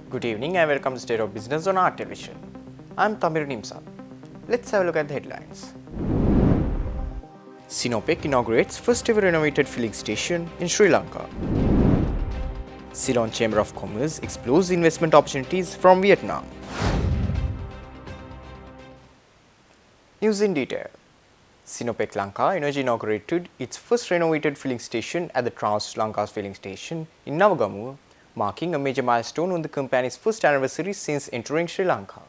Good evening and welcome to State of Business on our television. I'm Tamir Nimsal. Let's have a look at the headlines. Sinopec inaugurates first ever renovated filling station in Sri Lanka. Ceylon Chamber of Commerce explores investment opportunities from Vietnam. News in detail. Sinopec Lanka Energy inaugurated its first renovated filling station at the Trans Lanka's filling station in Navagamuwa, marking a major milestone on the company's first anniversary since entering Sri Lanka.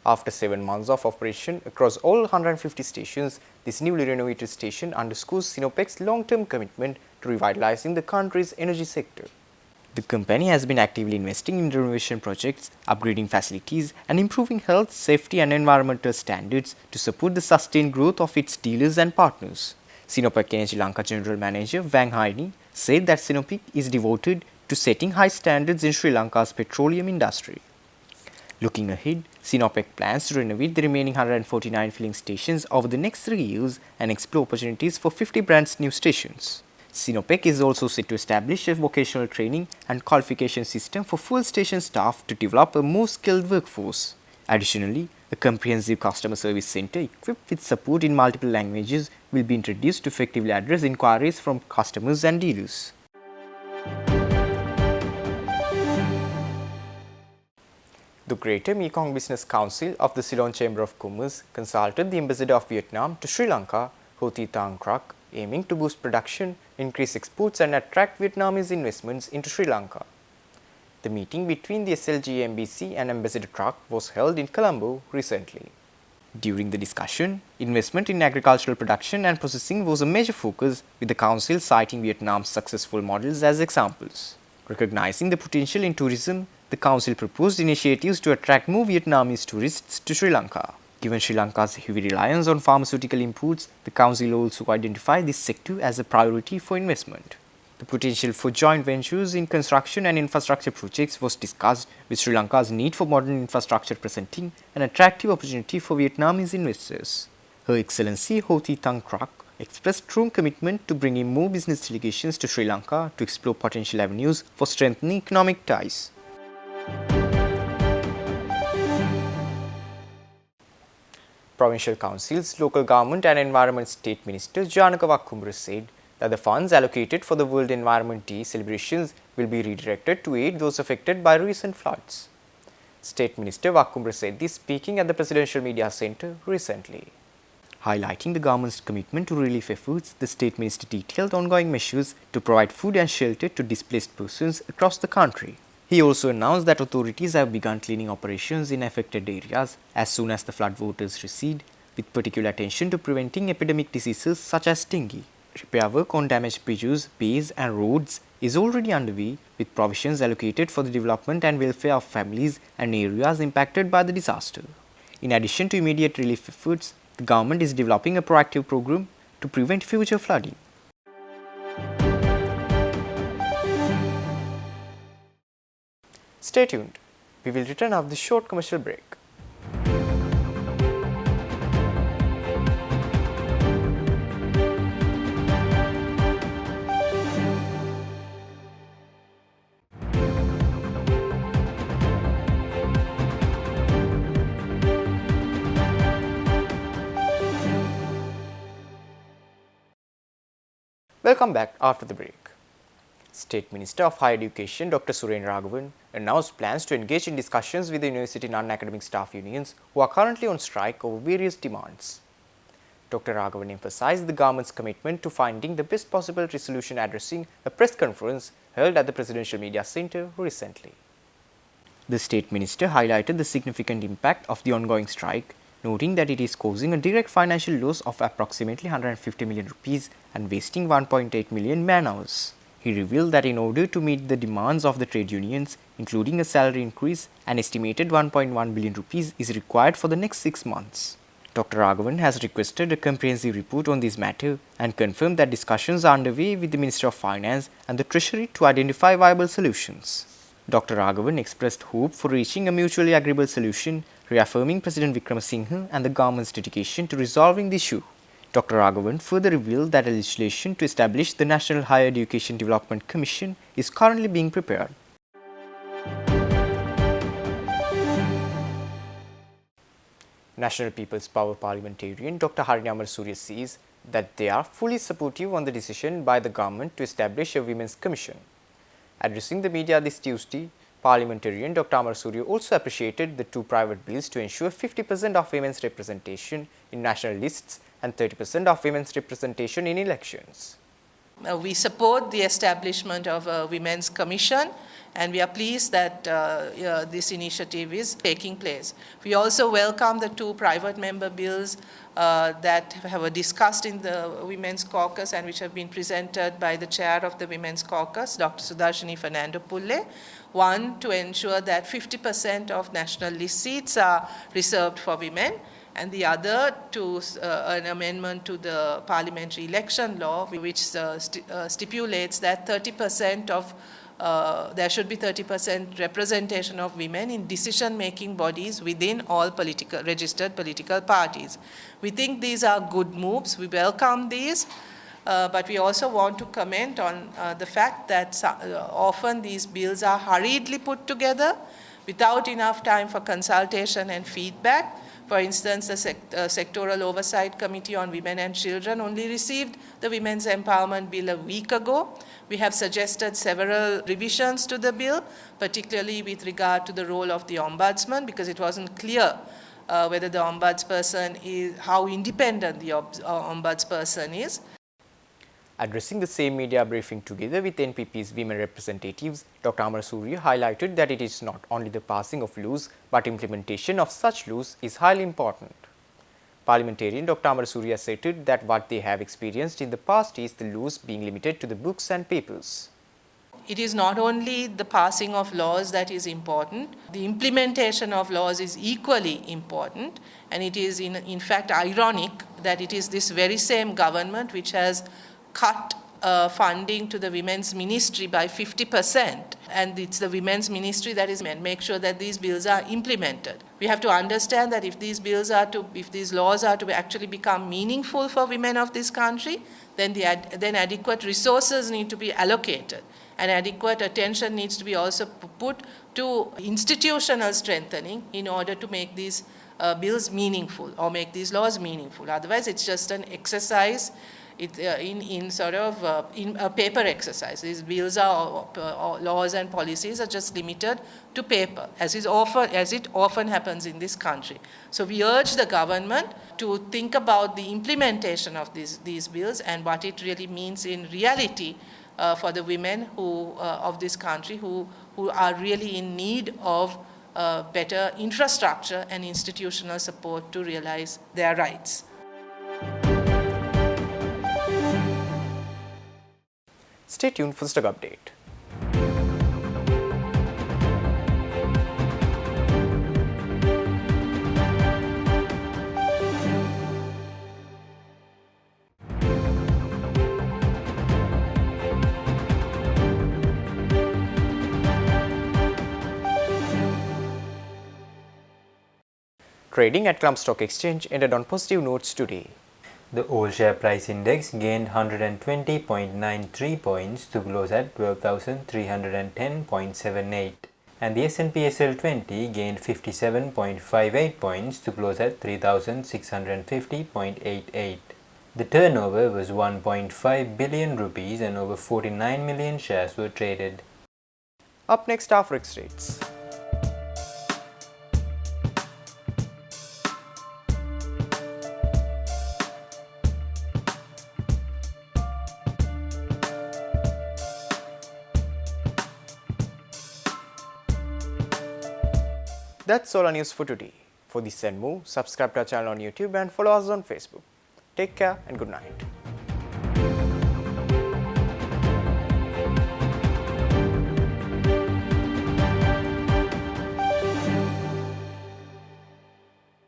After 7 months of operation across all 150 stations, this newly renovated station underscores Sinopec's long-term commitment to revitalizing the country's energy sector. The company has been actively investing in renovation projects, upgrading facilities, and improving health, safety, and environmental standards to support the sustained growth of its dealers and partners. Sinopec Energy Lanka General Manager Wang Haini said that Sinopec is devoted to setting high standards in Sri Lanka's petroleum industry. Looking ahead, Sinopec plans to renovate the remaining 149 filling stations over the next 3 years and explore opportunities for 50 brands new stations. Sinopec is also set to establish a vocational training and qualification system for fuel station staff to develop a more skilled workforce. Additionally, a comprehensive customer service center equipped with support in multiple languages will be introduced to effectively address inquiries from customers and dealers. The Greater Mekong Business Council of the Ceylon Chamber of Commerce consulted the Ambassador of Vietnam to Sri Lanka, Ho Thi Tang Krak, aiming to boost production, increase exports and attract Vietnamese investments into Sri Lanka. The meeting between the SLG Embassy and Ambassador Krak was held in Colombo recently. During the discussion, investment in agricultural production and processing was a major focus, with the Council citing Vietnam's successful models as examples. Recognizing the potential in tourism, the Council proposed initiatives to attract more Vietnamese tourists to Sri Lanka. Given Sri Lanka's heavy reliance on pharmaceutical imports, the Council also identified this sector as a priority for investment. The potential for joint ventures in construction and infrastructure projects was discussed, with Sri Lanka's need for modern infrastructure presenting an attractive opportunity for Vietnamese investors. Her Excellency Ho Thi Tang Krak expressed strong commitment to bringing more business delegations to Sri Lanka to explore potential avenues for strengthening economic ties. Provincial Council's Local Government and Environment State Minister Janaka Wakkumbara said that the funds allocated for the World Environment Day celebrations will be redirected to aid those affected by recent floods. State Minister Wakkumbara said this speaking at the Presidential Media Centre recently. Highlighting the government's commitment to relief efforts, the State Minister detailed ongoing measures to provide food and shelter to displaced persons across the country. He also announced that authorities have begun cleaning operations in affected areas as soon as the flood waters recede, with particular attention to preventing epidemic diseases such as dengue. Repair work on damaged bridges, bays and roads is already underway, with provisions allocated for the development and welfare of families and areas impacted by the disaster. In addition to immediate relief efforts, the government is developing a proactive program to prevent future flooding. Stay tuned. We will return after this short commercial break. Welcome back after the break. State Minister of Higher Education Dr. Suren Raghavan announced plans to engage in discussions with the university and non-academic staff unions who are currently on strike over various demands. Dr. Raghavan emphasized the government's commitment to finding the best possible resolution addressing a press conference held at the Presidential Media Centre recently. The State Minister highlighted the significant impact of the ongoing strike, noting that it is causing a direct financial loss of approximately 150 million rupees and wasting 1.8 million man-hours. He revealed that in order to meet the demands of the trade unions, including a salary increase, an estimated 1.1 billion rupees is required for the next 6 months. Dr. Raghavan has requested a comprehensive report on this matter and confirmed that discussions are underway with the Minister of Finance and the Treasury to identify viable solutions. Dr. Raghavan expressed hope for reaching a mutually agreeable solution, reaffirming President Wickremesinghe and the government's dedication to resolving the issue. Dr. Raghavan further revealed that a legislation to establish the National Higher Education Development Commission is currently being prepared. National People's Power parliamentarian Dr. Harini Amarasuriya says that they are fully supportive on the decision by the government to establish a Women's Commission. Addressing the media this Tuesday, parliamentarian Dr. Amarasuriya also appreciated the two private bills to ensure 50% of women's representation in national lists and 30% of women's representation in elections. We support the establishment of a Women's Commission, and we are pleased that this initiative is taking place. We also welcome the two private member bills that were discussed in the Women's Caucus and which have been presented by the chair of the Women's Caucus, Dr. Sudarshini Fernando Pulle. One, to ensure that 50% of national list seats are reserved for women, and the other to an amendment to the parliamentary election law, which stipulates that 30% of there should be 30% representation of women in decision-making bodies within all registered political parties. We think these are good moves. We welcome these. But we also want to comment on the fact that often these bills are hurriedly put together without enough time for consultation and feedback. For instance, the Sectoral Oversight Committee on Women and Children only received the Women's Empowerment Bill a week ago. We have suggested several revisions to the bill, particularly with regard to the role of the Ombudsman, because it wasn't clear whether the Ombudsperson is, how independent the Ombudsperson is. Addressing the same media briefing together with NPP's women representatives, Dr. Amarasuriya highlighted that it is not only the passing of laws, but implementation of such laws is highly important. Parliamentarian Dr. Amarasuriya stated that what they have experienced in the past is the laws being limited to the books and papers. It is not only the passing of laws that is important, the implementation of laws is equally important, and it is in fact ironic that it is this very same government which has cut funding to the Women's Ministry by 50%, and it's the Women's Ministry that is make sure that these bills are implemented. We have to understand that if these laws are to actually become meaningful for women of this country, then adequate resources need to be allocated, and adequate attention needs to be also put to institutional strengthening in order to make these bills meaningful or make these laws meaningful. Otherwise, it's just an exercise in a paper exercise. These bills or laws and policies are just limited to paper, as it often happens in this country. So we urge the government to think about the implementation of these bills and what it really means in reality for the women of this country who are really in need of better infrastructure and institutional support to realize their rights. Stay tuned for Stug Update. Trading at Colombo Stock Exchange ended on positive notes today. The All Share Price Index gained 120.93 points to close at 12,310.78, and the S&P SL 20 gained 57.58 points to close at 3,650.88. The turnover was 1.5 billion rupees and over 49 million shares were traded. Up next are forex rates. That's all our news for today. For this and more, subscribe to our channel on YouTube and follow us on Facebook. Take care and good night.